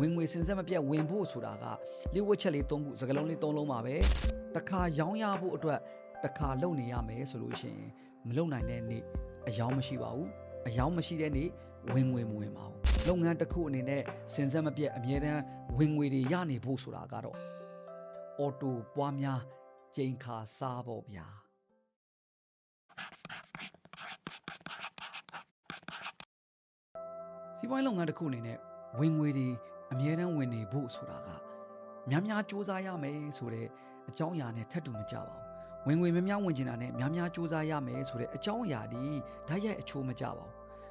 ဝင်ငွေစင်ဆက်မပြတ်ဝင်ဖို့ဆိုတာကလျှို့ဝှက်ချက်လေး၃ခုစကလုံးလေး၃လုံးပါပဲတစ်ခါရောင်းရဖို့အတွက်တစ်ခါလုပ်နေရမယ်ဆိုလို့ရှိရင်မလုပ်နိုင်တဲ့နေ့အယောင်းမရှိပါဘူးအယောင်းမရှိတဲ့နေ့ဝင်ငွေမဝင်ပါဘူးလုပ်ငန်းတစ်ခုအနေနဲ့စင်ဆက်မပြတ်အမြဲတမ်းဝင်ငွေတွေရနေဖို့ဆိုတာကတော့အော်တိုပွားများကျိန်ခါစားပေါ့ဗျာစီးပွားရေးလုပ်ငန်းတစ်ခုအနေနဲ့ဝင်ငွေတွေအမြဲတမ်းဝင်နေဖို့ဆိုတာကများများစူးစမ်းရမယ်ဆိုတဲ့အကြောင်းအရာနဲ့ထပ်တူမကြပါဘူးဝင်ငွေများများဝင်ကျင်တာနဲ့များများစူးစမ်းရမယ်ဆိုတဲ့အကြောင်းအရာဒီဓာတ်ရိုက်အချိုးမကြပါ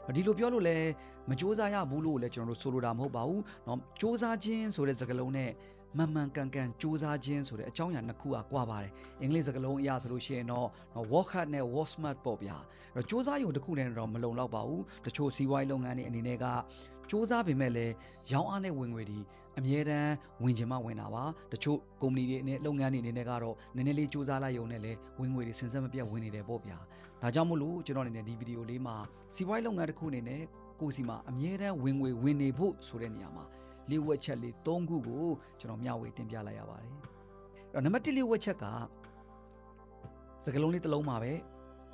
ဘူးဒီလိုပြောလို့လဲမစူးစမ်းရဘူးလို့လည်းကျွန်တော်တို့ဆိုလိုတာမဟုတ်ပါဘူးเนาะစူးစမ်းခြင်းဆိုတဲ့စကားလုံးနဲ့မှန်မှန်ကန်ကန်စူးစမ်းခြင်းဆိုတဲ့အကြောင်းအရာနှစ်ခုကကွာပါတယ်အင်္ဂလိပ်စကားလုံးအရဆိုလို့ရှိရင်တော့ work hard နဲ့ work smart ပေါ့ဗျာစူးစမ်းရုံတစ်ခုနဲ့တော့မလုံလောက်ပါဘူးတချို့စီးပွားရေးလုပ်ငန်းတွေအနေနဲ့ကစူးစမ်းပေမဲ့လည်းရောင်းအားနဲ့ဝင်ငွေတွေအမြဲတမ်းဝင်ချင်မှဝင်တာပါတချို့ကုမ္ပဏီတွေနဲ့လုပ်ငန်းတွေအနေနဲ့ကတော့နည်းနည်းလေးစူးစမ်းလိုက်ရုံနဲ့လည်းဝင်ငွေတွေစင်ဆက်မပြတ်ဝင်နေတယ်ပေါ့ဗျာဒါကြောင့်မို့လို့ကျွန်တော်အနေနဲ့ဒီဗီဒီယိုလေးမှာစီးပွားရေးလုပ်ငန်းတစ်ခုအနေနဲ့ကိုယ်စီမှာအမြဲတမ်းဝင်ငွေဝင်နေဖို့ဆိုတဲ့နေရာမှာလျှို့ဝှက်ချက်လေး၃ခုကိုကျွန်တော်မျှဝေတင်ပြလိုက်ရပါတယ်အဲ့တော့နံပါတ်1လျှို့ဝှက်ချက်ကစကားလုံးလေးတစ်လုံးမှာပဲ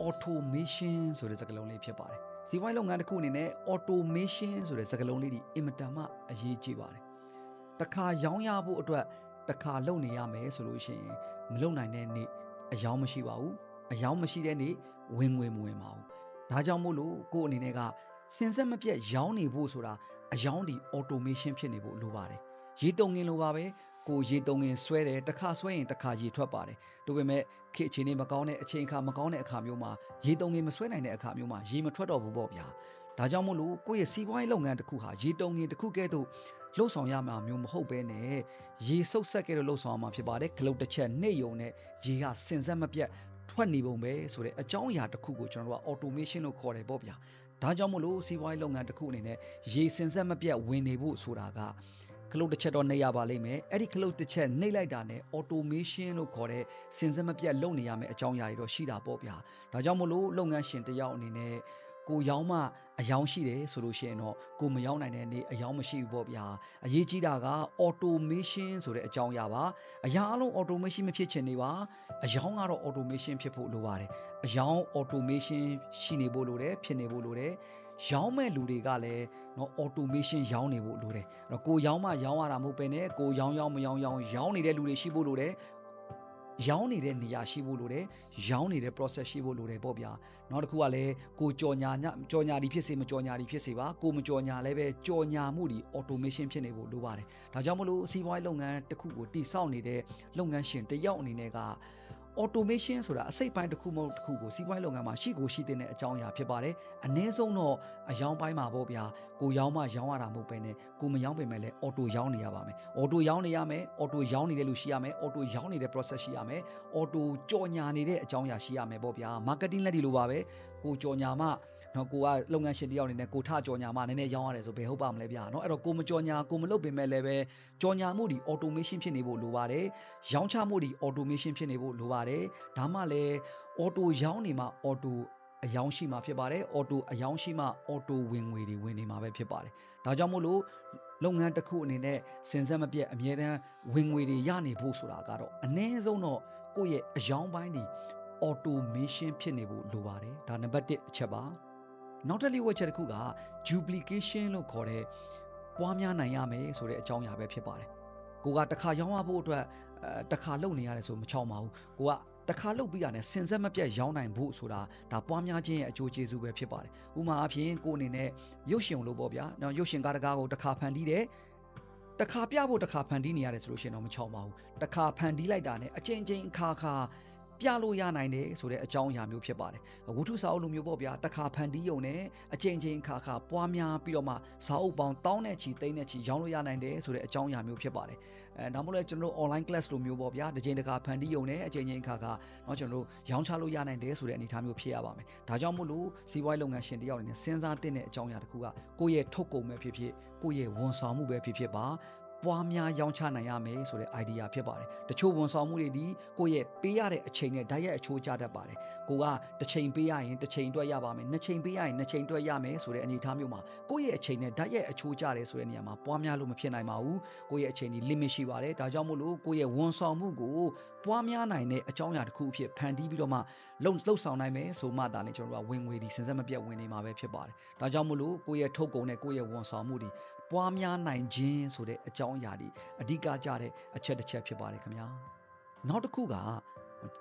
automation ဆိုတဲ့စကားလုံးလေးဖြစ်ပါတယ်စီးပွားရေးလုပ်ငန်းတစ်ခုအနေနဲ့ automation ဆိုတဲ့စကားလုံးလေးဒီအင်မတန်မှအရေးကြီးပါတယ်တစ်ခါရောင်းရဖို့အတွက်တစ်ခါလုပ်နေရမယ်ဆိုလို့ရှိရင်မလုပ်နိုင်တဲ့နေ့အယောင်းမရှိပါဘူးအယောင်းမရှိတဲ့နေ့ဝင်ငွေမဝင်ပါဘူးဒါကြောင့်မို့လို့ကိုယ့်အနေနဲ့ကစင်ဆက်မပြတ်ရောင်းနေဖို့ဆိုတာအယောင်းဒီ automation ဖြစ်နေဖို့လိုပါတယ်ရေတုံငင်လိုပါပဲကိုရေတုံငင်ဆွဲတယ်တစ်ခါဆွဲရင်တစ်ခါရေထွက်ပါတယ်ဒါပေမဲ့ခေတ်အခြေအနေမကောင်းတဲ့အချိန်အခါမကောင်းတဲ့အခါမျိုးမှာရေတုံငင်မဆွဲနိုင်တဲ့အခါမျိုးမှာရေမထွက်တော့ဘူးပေါ့ဗျာဒါကြောင့်မို့လို့ကိုယ့်ရဲ့စီးပွားရေးလုပ်ငန်းတစ်ခုဟာရေတုံငင်တစ်ခုကဲ့သို့လှုပ်ဆောင်ရမှာမျိုးမဟုတ်ဘဲနဲ့ရေဆုပ်ဆက်ကဲ့သို့လှုပ်ဆောင်ရမှာဖြစ်ပါတယ်ခလုတ်တစ်ချက်နှိပ်ယုံနဲ့ရေကစင်ဆက်မပြတ်ထွက်နေပုံပဲဆိုတဲ့အကြောင်းအရာတစ်ခုကိုကျွန်တော်တို့က automation လို့ခေါ်တယ်ပေါ့ဗျာဒါကြောင့်မို့လို့စီးပွားရေးလုပ်ငန်းတစ်ခုအနေနဲ့ရေစင်ဆက်မပြတ်ဝင်နေဖို့ဆိုတာကခလုတ်တစ်ချက်တော့နှိပ်ရပါလိမ့်မယ်အဲ့ဒီခလုတ်တစ်ချက်နှိပ်လိုက်တာနဲ့ automation လို့ခေါ်တဲ့စင်ဆက်မပြတ်လုပ်နေရမယ့်အကြောင်းအရာတွေတော့ရှိတာပေါ့ဗျာဒါကြောင့်မို့လို့လုပ်ငန်းရှင်တစ်ယောက်အနေနဲ့ကိုရောင်းမှအယောင်းရှိတယ်ဆိုလို့ရှိရင်တော့ကိုမရောင်းနိုင်တဲ့နေ့အယောင်းမရှိဘူးပေါ့ဗျာအရေးကြီးတာက automation ဆိုတဲ့အကြောင်းအရာပါအရာအလုံး automation မဖြစ်ချင်နေပါအယောင်းကတော့ automation ဖြစ်ဖို့လိုပါတယ်အယောင်း automation ရှိနေဖို့လိုတယ်ဖြစ်နေဖို့လိုတယ်ရောင်းမဲ့လူတွေကလည်းเนาะ automation ရောင်းနေဖို့လိုတယ်အဲ့တော့ကိုရောင်းမှရောင်းရတာမဟုတ်ပဲနဲ့ကိုရောင်းမရောင်းရောင်းနေတဲ့လူတွေရှိဖို့လိုတယ်ရောင်းနေတဲ့နေရာရှိဖို့လိုတယ်ရောင်းနေတဲ့ process ရှိဖို့လိုတယ်ပေါ့ဗျာနောက်တစ်ခုကလည်းကိုကြော်ညာဒီဖြစ်စေမကြော်ညာဒီဖြစ်စေပါကိုမကြော်ညာလည်းပဲကြော်ညာမှုဒီ automation ဖြစ်နေဖို့လိုပါတယ်ဒါကြောင့်မလို့စီးပွားရေးလုပ်ငန်းတစ်ခုကိုတည်ဆောက်နေတဲ့လုပ်ငန်းရှင်တစ်ယောက်အနေနဲ့ကautomation ဆိုတာအစိတ်ပိုင်းတစ်ခုမဟုတ်တစ်ခုကိုစီးပွားရေးလုပ်ငန်းမှာရှိတဲ့အကြောင်းအရာဖြစ်ပါတယ်အနည်းဆုံးတော့အယောင်းပိုင်းမှာပေါ့ဗျာကိုရောင်းမှရောင်းရတာမဟုတ်ပဲနဲ့ကိုမရောင်းပေမဲ့လည်း auto ရောင်းနေရပါမယ် auto ရောင်းနေရမယ် auto ရောင်းနေတဲ့လူရှိရမယ် auto ရောင်းနေတဲ့ process ရှိရမယ် auto ကြော်ညာနေတဲ့အကြောင်းအရာရှိရမယ်ပေါ့ဗျာ marketing လက်ဒီလိုပါပဲကိုကြော်ညာမှနော်ကိုကလုပ်ငန်းရှင်တယောက်အနေနဲ့ကိုထကြော်ညာမှနည်းနည်းရောင်းရတယ်ဆိုဘယ်ဟုတ်ပါမလဲဗျာနော်အဲ့တော့ကိုမကြော်ညာကိုမလုပ်ပေမဲ့လည်းပဲကြော်ညာမှုဒီ automation ဖြစ်နေဖို့လိုပါတယ်ရောင်းချမှုဒီ automation ဖြစ်နေဖို့လိုပါတယ်ဒါမှလည်း auto ရောင်းနေမှ auto အယောင်းရှိမှဖြစ်ပါတယ် auto အယောင်းရှိမှ auto ဝင်ငွေတွေဝင်နေမှာပဲဖြစ်ပါတယ်ဒါကြောင့်မို့လို့လုပ်ငန်းတစ်ခုအနေနဲ့စင်ဆက်မပြတ်အမြဲတမ်းဝင်ငွေတွေရနေဖို့ဆိုတာကတော့အနည်းဆုံးတော့ကိုယ့်ရဲ့အယောင်းပိုင်းဒီ automation ဖြစ်နေဖို့လိုပါတယ်ဒါနံပါတ်1အချက်ပါနောက်တစ်လျှို့ဝှက်ချက်တစ်ခုက duplication လို့ခေါ်တဲ့ပွားများနိုင်ရမယ်ဆိုတဲ့အကြောင်းအရာပဲဖြစ်ပါတယ်ကိုကတစ်ခါရောင်းရဖို့အတွက်တစ်ခါလုပ်နေရတယ်ဆိုမချောင်ပါဘူးကိုကတစ်ခါလုပ်ပြီးရတယ်စင်ဆက်မပြတ်ရောင်းနိုင်ဖို့ဆိုတာဒါပွားများခြင်းရဲ့အကျိုးကျေးဇူးပဲဖြစ်ပါတယ်ဥပမာအဖြစ်ကိုအနေနဲ့ရုပ်ရှင်လို့ပေါ့ဗျာနော်ရုပ်ရှင်ကားတကားကိုတစ်ခါဖန်တီးတယ်တစ်ခါပြဖို့တစ်ခါဖန်တီးနေရတယ်ဆိုလို့ရှိရင်တော့မချောင်ပါဘူးတစ်ခါဖန်တီးလိုက်တာနဲ့အချိန်ချင်းအခါပြလို့ရနိုင်တယ်ဆိုတဲ့အကြောင်းအရာမျိုးဖြစ်ပါတယ်ဝတ္ထုစာအုပ်လိုမျိုးပေါ့ဗျာတစ်ခါဖန်တီးယုံနဲ့အချိန်ချင်းခါပွားများပြီးတော့မှစာအုပ်ပေါင်းတောင်းတဲ့ချီသိန်းတဲ့ချီရောင်းလို့ရနိုင်တယ်ဆိုတဲ့အကြောင်းအရာမျိုးဖြစ်ပါတယ်ဒါမှမဟုတ်ကျွန်တော်တို့ online class လိုမျိုးပေါ့ဗျာတစ်ချိန်တစ်ခါဖန်တီးယုံနဲ့အချိန်ချင်းခါတော့ကျွန်တော်တို့ရောင်းချလို့ရနိုင်တယ်ဆိုတဲ့အနေအထားမျိုးဖြစ်ရပါမယ်ဒါကြောင့်မို့လို့စီးပွားရေးလုပ်ငန်းရှင်တယောက်အနေနဲ့စဉ်းစားတဲ့အကြောင်းအရာတစ်ခုကကိုယ့်ရဲ့ထုတ်ကုန်ပဲဖြစ်ဖြစ်ကိုယ့်ရဲ့ဝန်ဆောင်မှုပဲဖြစ်ဖြစ်ပါ ပွားများရောင်းချနိုင်ရမယ်ဆိုတဲ့ idea ဖြစ်ပါတယ်တချို့ဝန်ဆောင်မှုတွေဒီကိုယ့်ရဲ့ပေးရတဲ့အချိန်နဲ့ဓာတ်ရိုက်အချိုးကျတတ်ပါတယ်ကိုကတစ်ချိန်ပေးရရင်တစ်ချိန်အတွက်ရပါမယ်နှစ်ချိန်ပေးရရင်နှစ်ချိန်အတွက်ရမယ်ဆိုတဲ့အနေအထားမျိုးမှာကိုယ့်ရဲ့အချိန်နဲ့ဓာတ်ရိုက်အချိုးကျတယ်ဆိုတဲ့နေရာမှာပွားများလို့မဖြစ်နိုင်ပါဘူးကိုယ့်ရဲ့အချိန်ဒီ limit ရှိပါတယ်ဒါကြောင့်မို့လို့ကိုယ့်ရဲ့ဝန်ဆောင်မှုကိုပွားများနိုင်တဲ့အကြောင်းအရာတစ်ခုအဖြစ်ဖန်တီးပြီးတော့မှလှုပ်ဆောင်နိုင်မယ်ဆိုမှဒါလည်းကျွန်တော်တို့ကဝင်ငွေဒီစဉ်ဆက်မပြတ်ဝင်နေမှာပဲဖြစ်ပါတယ်ဒါကြောင့်မို့လို့ကိုယ့်ရဲ့ထုတ်ကုန်နဲ့ကိုယ့်ရဲ့ဝန်ဆောင်မှုဒီပွားများနိုင်ခြင်းဆိုတဲ့အကြောင်းအရာဒီအဓိကကြတဲ့အချက်တစ်ချက်ဖြစ်ပါတယ်ခင်ဗျာနောက်တစ်ခုက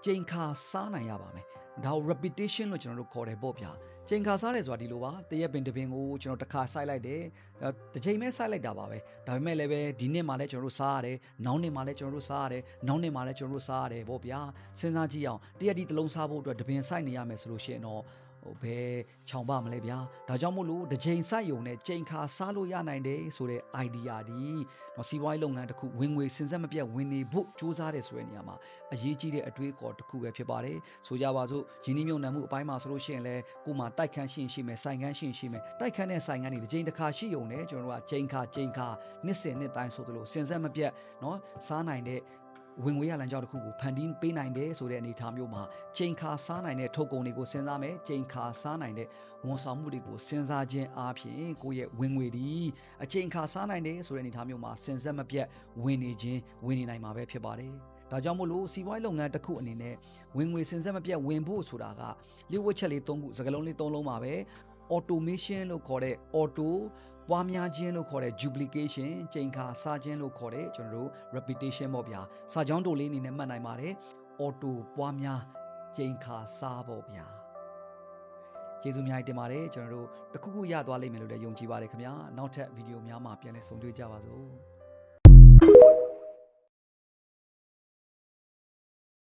ကြိမ်ခါစားနိုင်ရပါမယ်ဒါကို repetition လို့ကျွန်တော်တို့ခေါ်တယ်ပေါ့ဗျာကြိမ်ခါစားတယ်ဆိုတာဒီလိုပါတရက်ပင်တစ်ပင်ကိုကျွန်တော်တစ်ခါစိုက်လိုက်တယ်တစ်ချိန်ပဲစိုက်လိုက်တာပါပဲဒါပေမဲ့လည်းပဲဒီနှစ်မှာလည်းကျွန်တော်တို့စားရတယ်နောက်နှစ်မှာလည်းကျွန်တော်တို့စားရတယ်နောက်နှစ်မှာလည်းကျွန်တော်တို့စားရတယ်ပေါ့ဗျာစဉ်းစားကြည့်အောင်တရက်ဒီတစ်လုံးစားဖို့အတွက်တစ်ပင်စိုက်နေရမယ်ဆိုလို့ရှိရင်တော့ဘယ်ချောင်ပါမလဲဗျာဒါကြောင့်မို့လို့တစ်ချိန်စိုက်ရုံနဲ့ချိန်ခါစားလို့ရနိုင်တယ်ဆိုတဲ့ idea ဒီစီးပွားရေးလုပ်ငန်းတစ်ခုဝင်ငွေစဉ်ဆက်မပြတ်ဝင်နေဖို့စူးစမ်းတယ်ဆိုတဲ့နေရာမှာအရေးကြီးတဲ့အတွေးခေါ်တစ်ခုပဲဖြစ်ပါတယ်ဆိုကြပါစို့ယင်းနှိမ့်မြုံနှံမှုအပိုင်းမှာဆိုလို့ရှိရင်လည်းကိုမှတိုက်ခန်းရှိမယ်ဆိုင်ခန်းရှိမယ်တိုက်ခန်းနဲ့ဆိုင်ခန်းဒီတစ်ချိန်တစ်ခါရှိရုံနဲ့ကျွန်တော်တို့ကချိန်ခါနှစ်စဉ်နှစ်တိုင်းဆိုသလိုစဉ်ဆက်မပြတ်เนาะစားနိုင်တဲ့ဝင်ငွေရလမ်းကြောင်းတစ်ခုကိုဖန်တီးပေးနိုင်တယ်ဆိုတဲ့အနေအထားမျိုးမှာချိန်ခါစားနိုင်တဲ့ထုတ်ကုန်တွေကိုစဉ်းစားမယ်ချိန်ခါစားနိုင်တဲ့ဝန်ဆောင်မှုတွေကိုစဉ်းစားခြင်းအပြင်ကိုယ့်ရဲ့ဝင်ငွေဒီအချိန်ခါစားနိုင်တယ်ဆိုတဲ့အနေအထားမျိုးမှာစဉ်ဆက်မပြတ်ဝင်နေနိုင်မှာပဲဖြစ်ပါတယ်ဒါကြောင့်မို့လို့စီးပွားရေးလုပ်ငန်းတစ်ခုအနေနဲ့ဝင်ငွေစဉ်ဆက်မပြတ်ဝင်ဖို့ဆိုတာကလျှို့ဝှက်ချက်လေး၃ခုစကားလုံးလေး၃လုံးပါပဲ automation လို့ခေါ်တဲ့ autoပွားများခြင်းလို့ခေါ်တဲ့ duplication ချိန်ခါစားခြင်းလို့ခေါ်တဲ့ကျွန်တော်တို့ repetition ပေါ့ဗျာစာကြောင်းတိုလေးအနေနဲ့မှတ်နိုင်ပါတယ် auto ပွားများချိန်ခါစားပေါ့ဗျာကျေးဇူးများတင်ပါတယ်ကျွန်တော်တို့တခုခုရသွားလိမ့်မယ်လို့လည်းယုံကြည်ပါတယ်ခင်ဗျာနောက်ထပ်ဗီဒီယိုများမှာပြန်လည်ဆုံတွေ့ကြပါစို့